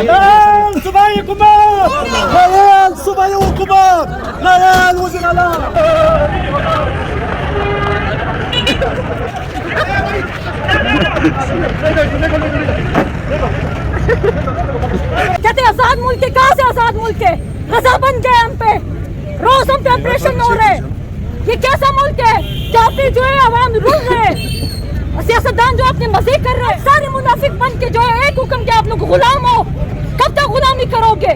نعم صباحي كبار، نعم صباحي كبار، نعم وزن الله. कहते आजाद मुल्क है, कहाँ से आजाद मुल्क है? गजा बन गए हम पे, रोज हम पे ऑपरेशन हो रहे. ये कैसा मुल्क है जहाँ पे जो है आवाम रुल रहे, सियासतदान जो अपने मजे कर रहे हैं, सारे मुनाफिक बन के जो है एक हुक्म के आप लोग गुलाम हो. कब तक गुलामी करोगे?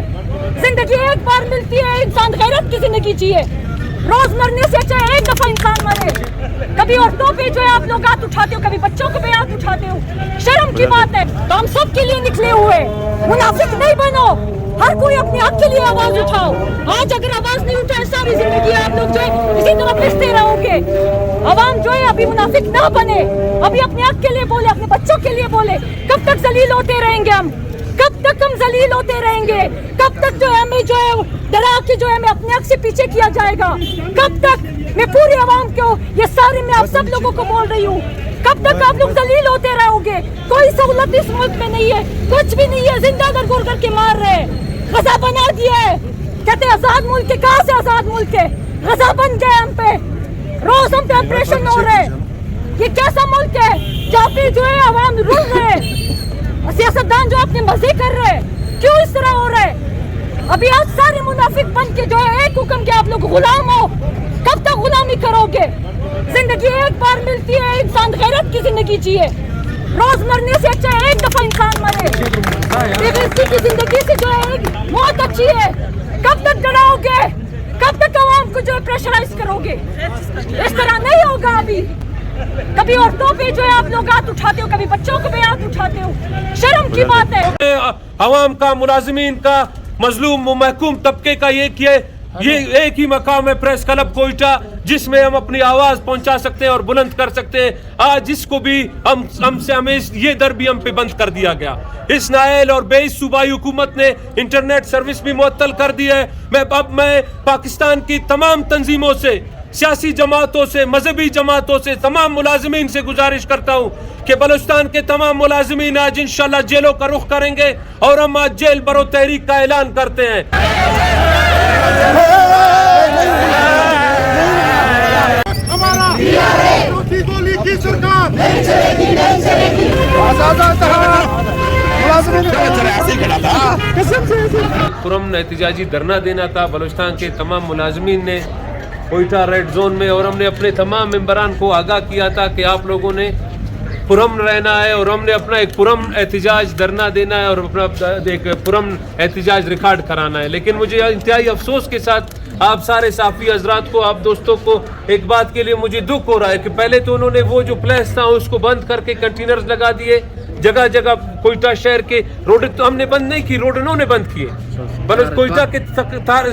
जिंदगी एक बार मिलती है, इंसान गैरत की जिंदगी जिए. रोज मरने से अच्छा है एक दफा इंसान मरे. कभी औरतों पे जो है आप लोग हाथ उठाते हो, कभी बच्चों को पे हाथ उठाते हो. शर्म की बात है. तो हम सब के लिए निकले हुए, मुनाफिक नहीं बनो. हर कोई अपने हक के लिए आवाज उठाओ. आज अगर आवाज नहीं उठाए सारी जिंदगी आप लोग जो है इसी तरह पिसते रहोगे. आवाम जो है अभी मुनाफिक ना बने, अभी अपने हक के लिए बोले, अपने बच्चों के लिए बोले. कब तक जलील होते रहेंगे हम? कब तक हम जलील होते रहेंगे? कब तक जो है हमें जो है डरा के जो है हमें अपने हक से पीछे किया जाएगा? कब तक? मैं पूरी आवाम को, ये सारे मैं आप सब लोगों को बोल रही हूँ, कब तक आप लोग जलील होते रहोगे? कोई सहूलत इस मुल्क में नहीं है, कुछ भी नहीं है. जिंदा दरगोर करके मार रहे, गजा बना दिया है. कहते आजाद मुल्क है, कहाँ से आजाद मुल्क है? गजा बन गए हम पे, रोज हम पे ऑपरेशन हो रहे. ये कैसा मुल्क है जहाँ पे जो है आवाम रुल रहे, सियासतदान जो अपने मजे कर रहे हैं? क्यों इस तरह हो रहा है? अभी आज सारे मुनाफिक बन के जो है एक हुक्म के आप लोग गुलाम हो. कब तक गुलामी करोगे? जिंदगी एक बार मिलती है, इंसान गैरत की जिंदगी जिए. रोज मरने से अच्छा है एक दफा इंसान मरे. बेगैरती की जिंदगी से जो है एक मौत अच्छी है. कब तक डराओगे? कब तक आवाम को जो है प्रेशराइज करोगे? इस तरह नहीं होगा. अभी कभी औरतों पे जो है आप लोग हाथ उठाते हो, कभी बच्चों को पे हाथ उठाते हो. शर्म की बात है. अवाम का, मुलाजिमीन का, मजलूम महकूम तबके का ये एक ही मकाम है, प्रेस क्लब कोयटा, जिसमें हम अपनी आवाज पहुंचा सकते हैं और बुलंद कर सकते हैं. आज इसको भी हमसे हमें ये दर भी हम पे बंद कर दिया गया. इस नायल और बेइस सूबाई हुकूमत ने इंटरनेट सर्विस भी मुअत्तल कर दी है. मैं पाकिस्तान की तमाम तंजीमों से, सियासी जमातों से, मजहबी जमातों से, तमाम मुलाजिमीन से गुजारिश करता हूँ कि बलूचिस्तान के तमाम मुलाजिमीन आज इंशाल्लाह जेलों का रुख करेंगे और हम आज जेल बरो तहरीक का ऐलान करते हैं. हमारा गोली की सरकार नहीं चलेगी, नहीं चलेगी. पुरअमन एहतिजाजी धरना देना था बलूचिस्तान के तमाम मुलाजिमीन ने कोयटा रेड जोन में, और हमने अपने तमाम मेंबरान को आगाह किया था कि आप लोगों ने पुरअमन रहना है और हमने अपना एक पुरअमन एहतिजाज धरना देना है और अपना एक पुरअमन एहतिजाज रिकॉर्ड कराना है. लेकिन मुझे इंतहाई अफसोस के साथ आप सारे साफ़ी हजरात को, आप दोस्तों को एक बात के लिए मुझे दुख हो रहा है कि पहले तो उन्होंने वो जो प्लेस था उसको बंद करके कंटेनर्स लगा दिए जगह जगह. कोयटा शहर के रोड तो हमने बंद नहीं की, रोड उन्होंने बंद किए. बल्कि कोयटा के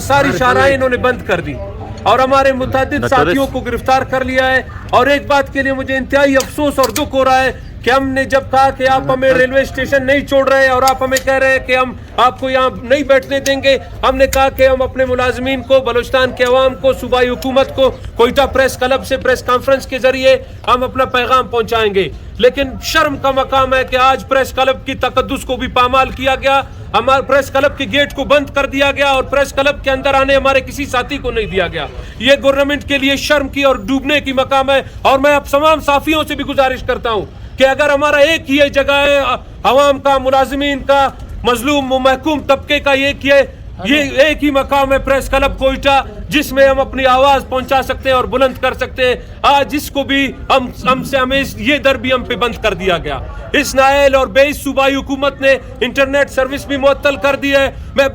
सारी शाहराहें इन्होंने बंद कर दी और हमारे मुतअद्दिद साथियों को गिरफ्तार कर लिया है. और एक बात के लिए मुझे इंतहाई अफसोस और दुख हो रहा है कि हमने जब कहा कि आप हमें रेलवे स्टेशन नहीं छोड़ रहे और आप हमें कह रहे हैं कि हम आपको यहाँ नहीं बैठने देंगे, हमने कहा कि हम अपने मुलाजमीन को, बलूचिस्तान के अवाम को, सूबाई हुकूमत को कोयटा प्रेस क्लब से प्रेस कॉन्फ्रेंस के जरिए हम अपना पैगाम पहुँचाएंगे. लेकिन शर्म का मकाम है कि आज प्रेस क्लब की तकद्दुस को भी पामाल किया गया. हमारे प्रेस क्लब के गेट को बंद कर दिया गया और प्रेस क्लब के अंदर आने हमारे किसी साथी को नहीं दिया गया. ये गवर्नमेंट के लिए शर्म की और डूबने की मकाम है. और मैं अब तमाम साफियों से भी गुजारिश करता हूँ कि अगर हमारा एक ही जगह है, अवाम का, मुलाजिमीन का, मजलूम महकूम तबके का ये एक ही मकाम है, प्रेस क्लब कोयटा, जिसमें हम अपनी आवाज पहुंचा सकते हैं और बुलंद कर सकते हैं. आज इसको भी हमसे हमें ये दर भी हम पे बंद कर दिया गया. इस नायल और बेइस सूबाई हुकूमत ने इंटरनेट सर्विस भी मुअत्तल कर दी है. मैं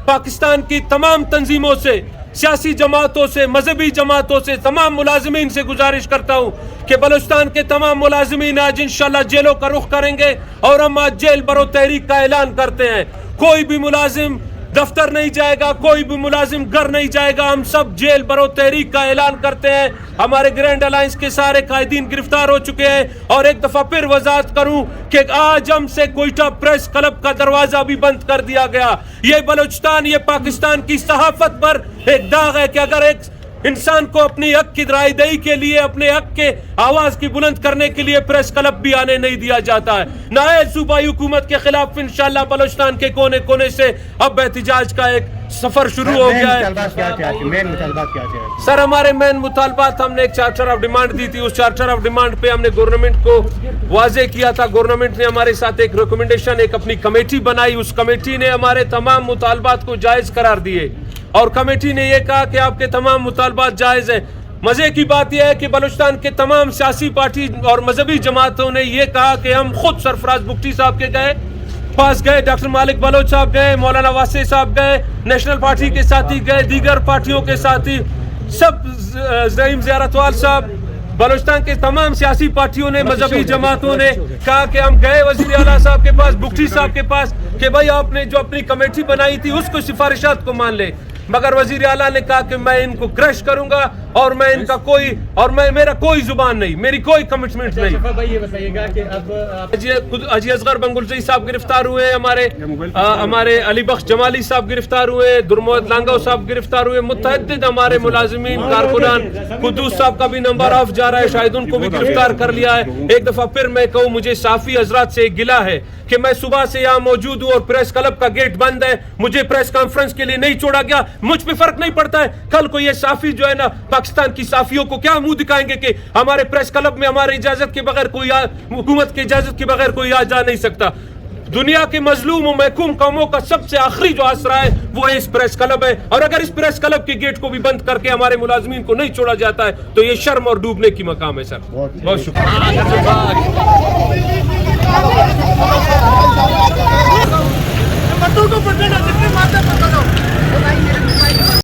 पाकिस्तान की तमाम तंजीमों से, सियासी जमातों से, मजहबी जमातों से, तमाम मुलाजिमीन से गुजारिश करता हूँ कि बलूचिस्तान के तमाम मुलाजिमीन आज इंशाल्लाह जेलों का रुख करेंगे और हम आज जेल बरो तहरीक का ऐलान करते हैं. कोई भी मुलाजिम दफ्तर नहीं जाएगा, कोई भी मुलाजिम घर नहीं जाएगा. हम सब जेल बरो तहरीक का ऐलान करते हैं. हमारे ग्रैंड अलायंस के सारे कायदीन गिरफ्तार हो चुके हैं. और एक दफा फिर वजाहत करूं कि आज हमसे कोयटा प्रेस क्लब का दरवाजा भी बंद कर दिया गया. ये बलूचिस्तान, ये पाकिस्तान की सहाफत पर एक दाग है कि अगर एक इंसान को अपनी हक की रायदही के लिए, अपने हक के आवाज की बुलंद करने के लिए प्रेस क्लब भी आने नहीं दिया जाता है। नायब सूबाई हुकूमत के खिलाफ इंशाअल्लाह बलोचिस्तान के कोने कोने से अब एहतजाज का एक सफर शुरू हो गया है। सर, हमारे मेन मुतालबात, हमने एक चार्टर ऑफ डिमांड दी थी, उस चार्टर ऑफ डिमांड पे हमने गवर्नमेंट को वाजे किया था। गवर्नमेंट ने हमारे साथ एक रिकमेंडेशन, एक अपनी कमेटी बनाई, उस कमेटी ने हमारे तमाम मुतालबात को जायज़ करार दिए और कमेटी ने यह कहा कि आपके तमाम मुतालबात जायज़ हैं। मज़े की बात यह है कि बलूचिस्तान के तमाम सियासी पार्टी और मजहबी जमातों ने यह कहा कि हम खुद सरफराज बुगटी साहब के पास गए, डॉक्टर मालिक बलोच साहब गए, मौलाना वासे साहब गए, नेशनल पार्टी के साथी गए, दीगर पार्टियों के साथी सब, ज़हीम ज़ियारतवाल साहब, बलूचिस्तान के तमाम सियासी पार्टियों ने, मजहबी जमातों ने कहा कि हम गए वज़ीर आला साहब के पास, बुगटी साहब के पास कि भाई आपने जो अपनी कमेटी बनाई थी उसको सिफारिशात को मान ले, मगर वज़ीर आला ने कहा कि मैं इनको क्रश करूंगा और मैं इनका कोई, और मेरा कोई जुबान नहीं, मेरी कोई कमिटमेंट नहीं। भाई ये बताइएगा कि अब हाजी असगर बंगुलजई साहब गिरफ्तार हुए हैं, हमारे अली बख्श जमाली साहब गिरफ्तार हुए, दुरमोहद लांगो साहब गिरफ्तार हुए, मुतअद्दिद हमारे मुलाजिमीन कारकुनान, कुद्दूस साहब का भी नंबर ऑफ जा रहा है, शायद उनको भी गिरफ्तार कर लिया है। एक दफा फिर मैं कहूँ, मुझे साफी हजरात से एक गिला है कि मैं सुबह से यहाँ मौजूद हूँ और प्रेस क्लब का गेट बंद है, मुझे प्रेस कॉन्फ्रेंस के लिए नहीं छोड़ा गया, मुझ पे फर्क नहीं पड़ता है। कल को ये साफी जो है ना, पाकिस्तान की साफियों को क्या मुंह दिखाएंगे कि हमारे प्रेस क्लब में हमारी इजाजत के बगैर कोई, हुकूमत की इजाजत के बगैर कोई आ जा नहीं सकता। दुनिया के मजलूम और महकूम कौमों का सबसे आखिरी जो आसरा है वो इस प्रेस क्लब है, और अगर इस प्रेस क्लब के गेट को भी बंद करके हमारे मुलाजमीन को नहीं छोड़ा जाता है तो ये शर्म और डूबने की मकाम है। सर बहुत शुक्रिया।